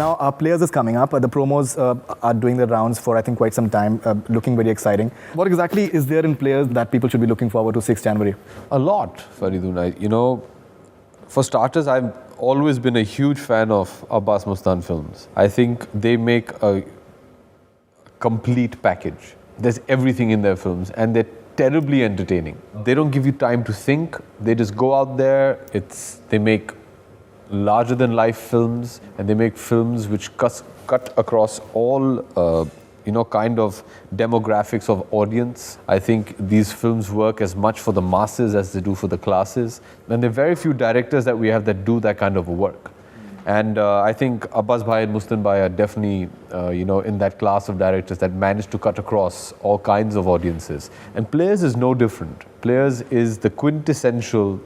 Now, Players is coming up. The promos are doing the rounds for, I think, quite some time, looking very exciting. What exactly is there in Players that people should be looking forward to 6th January? A lot, Faridoon. For starters, I've always been a huge fan of Abbas Mustan films. I think they make a complete package. There's everything in their films, and they're terribly entertaining. They don't give you time to think. They just go out there. They make larger than life films, and they make films which cut across all kind of demographics of audience. I think these films work as much for the masses as they do for the classes, and there are very few directors that we have that do that kind of work. And I think Abbas Bhai and Mustan Bhai are definitely in that class of directors that manage to cut across all kinds of audiences. And Players is no different. Players is the quintessential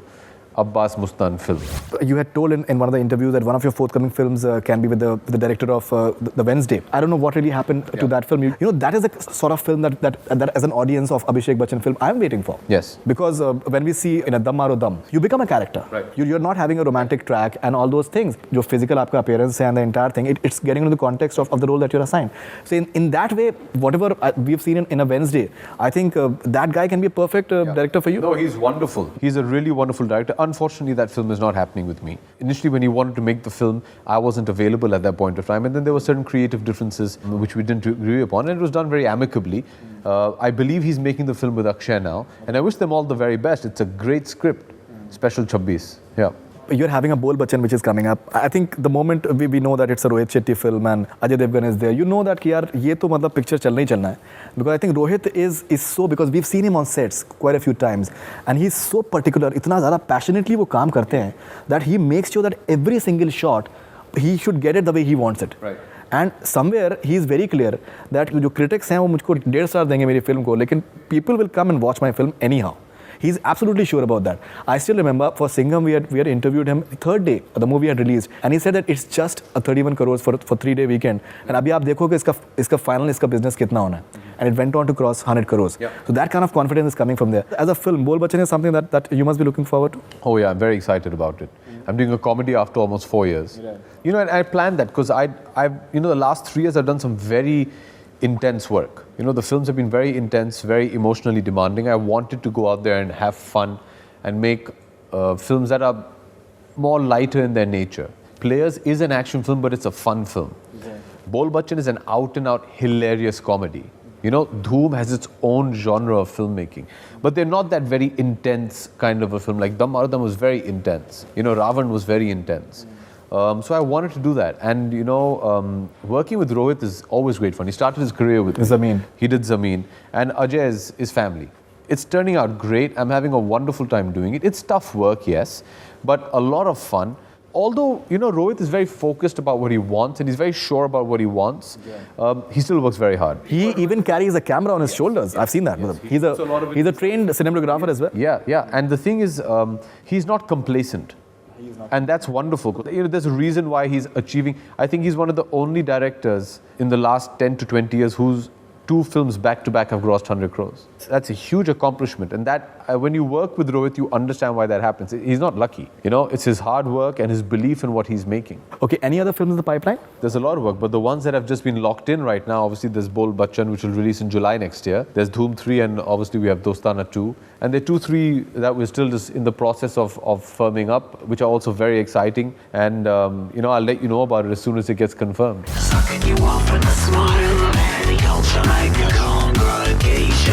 Abbas Mustan film. You had told in one of the interviews that one of your forthcoming films can be with the director of The Wednesday. I don't know what really happened to that film. That is the sort of film that as an audience of Abhishek Bachchan film, I'm waiting for. Yes. Because when we see in a Dam Maro Dam, you become a character. Right. You're not having a romantic track and all those things. Your physical aapka appearance and the entire thing, it's getting into the context of the role that you're assigned. So in that way, whatever we've seen in a Wednesday, I think that guy can be a perfect director for you. No, he's wonderful. He's a really wonderful director. Unfortunately, that film is not happening with me. Initially, when he wanted to make the film, I wasn't available at that point of time. And then there were certain creative differences which we didn't agree upon. And it was done very amicably. I believe he's making the film with Akshay now. And I wish them all the very best. It's a great script. Special Chabbis. Yeah. You're having a Bol Bachchan which is coming up. I think the moment we know that it's a Rohit Shetty film and Ajay Devgan is there, you know that yaar, ye to matlab picture chalna hi chalna hai. Because I think Rohit is so, because we've seen him on sets quite a few times, and he's so particular, itna zyada passionately wo kaam karte hain, that he makes sure that every single shot, he should get it the way he wants it. Right. And somewhere he is very clear that जो critics हैं वो मुझको 1.5 star देंगे मेरी film को, लेकिन people will come and watch my film anyhow. He's absolutely sure about that. I still remember for Singham, we had interviewed him the third day the movie had released, and he said that it's just a 31 crores for 3-day weekend. And अभी आप देखोगे इसका final इसका business कितना होना है. And it went on to cross 100 crores. Yeah. So that kind of confidence is coming from there. As a film, Bol Bachchan is something that you must be looking forward to. Oh yeah, I'm very excited about it. I'm doing a comedy after almost 4 years. Yeah. And I planned that because I've the last 3 years I've done some very intense work. The films have been very intense, very emotionally demanding. I wanted to go out there and have fun and make films that are more lighter in their nature. Players is an action film, but it's a fun film. Yeah. Bol Bachchan is an out-and-out hilarious comedy. Dhoom has its own genre of filmmaking, but they're not that very intense kind of a film. Like Dam Maro Dam was very intense. Ravan was very intense. So I wanted to do that, and working with Rohit is always great fun. He started his career with Zameen. He did Zameen, and Ajay is family. It's turning out great. I'm having a wonderful time doing it. It's tough work, yes, but a lot of fun. Although, Rohit is very focused about what he wants, and he's very sure about what he wants, he still works very hard. He even carries a camera on his shoulders. I've seen that. Yes, he's a trained cinematographer as well. Yeah. And the thing is, he's not complacent. And that's wonderful. There's a reason why he's achieving. I think he's one of the only directors in the last 10 to 20 years whose 2 films back to back have grossed 100 crores. That's a huge accomplishment. And that when you work with Rohit, you understand why that happens. He's not lucky. It's his hard work and his belief in what he's making. Okay, any other films in the pipeline? There's a lot of work, but the ones that have just been locked in right now, obviously there's Bol Bachchan, which will release in July next year. There's Dhoom 3, and obviously we have Dostana 2. And there are 2-3 that we're still just in the process of firming up, which are also very exciting. And, I'll let you know about it as soon as it gets confirmed. Sucking you off in a smile, any culture make a congregation.